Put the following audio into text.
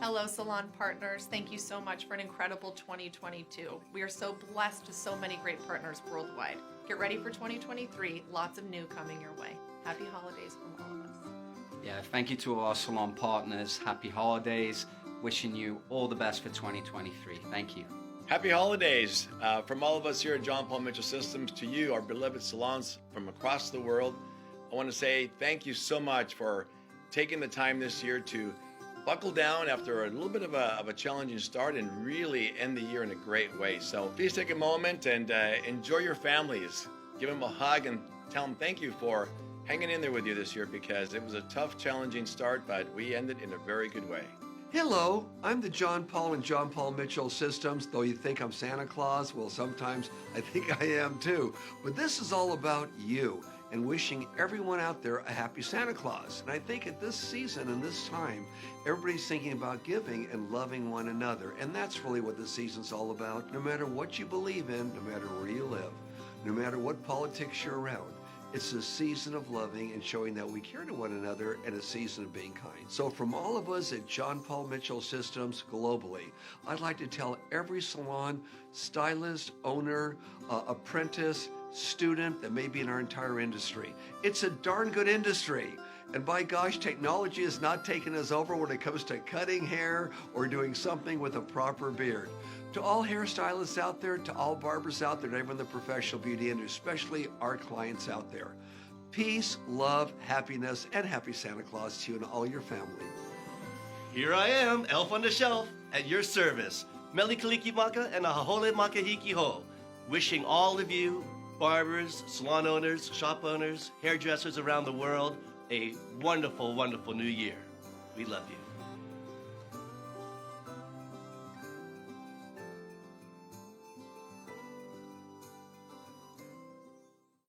Hello, salon partners. Thank you so much for an incredible 2022. We are so blessed with so many great partners worldwide. Get ready for 2023. Lots of new coming your way. Happy holidays from all of us. Yeah, thank you to our salon partners. Happy holidays. Wishing you all the best for 2023. Thank you. Happy holidays from all of us here at John Paul Mitchell Systems to you, our beloved salons from across the world. I want to say thank you so much for taking the time this year to buckle down after a little bit of a challenging start and really end the year in a great way. So please take a moment and enjoy your families. Give them a hug and tell them thank you for hanging in there with you this year, because it was a tough, challenging start, but we ended in a very good way. Hello, I'm the John Paul and John Paul Mitchell Systems. Though you think I'm Santa Claus, well, sometimes I think I am too. But this is all about you and wishing everyone out there a happy Santa Claus. And I think at this season and this time, everybody's thinking about giving and loving one another. And that's really what the season's all about. No matter what you believe in, no matter where you live, no matter what politics you're around, it's a season of loving and showing that we care to one another, and a season of being kind. So from all of us at John Paul Mitchell Systems globally, I'd like to tell every salon, stylist, owner, apprentice, student that may be in our entire industry, it's a darn good industry. And by gosh, technology has not taken us over when it comes to cutting hair or doing something with a proper beard. To all hairstylists out there, to all barbers out there, to everyone in the professional beauty industry, especially our clients out there, peace, love, happiness, and happy Santa Claus to you and all your family. Here I am, elf on the shelf, at your service. Meli Kaliki Maka and Ahahole Makahiki Ho. Wishing all of you, barbers, salon owners, shop owners, hairdressers around the world, a wonderful, wonderful new year. We love you.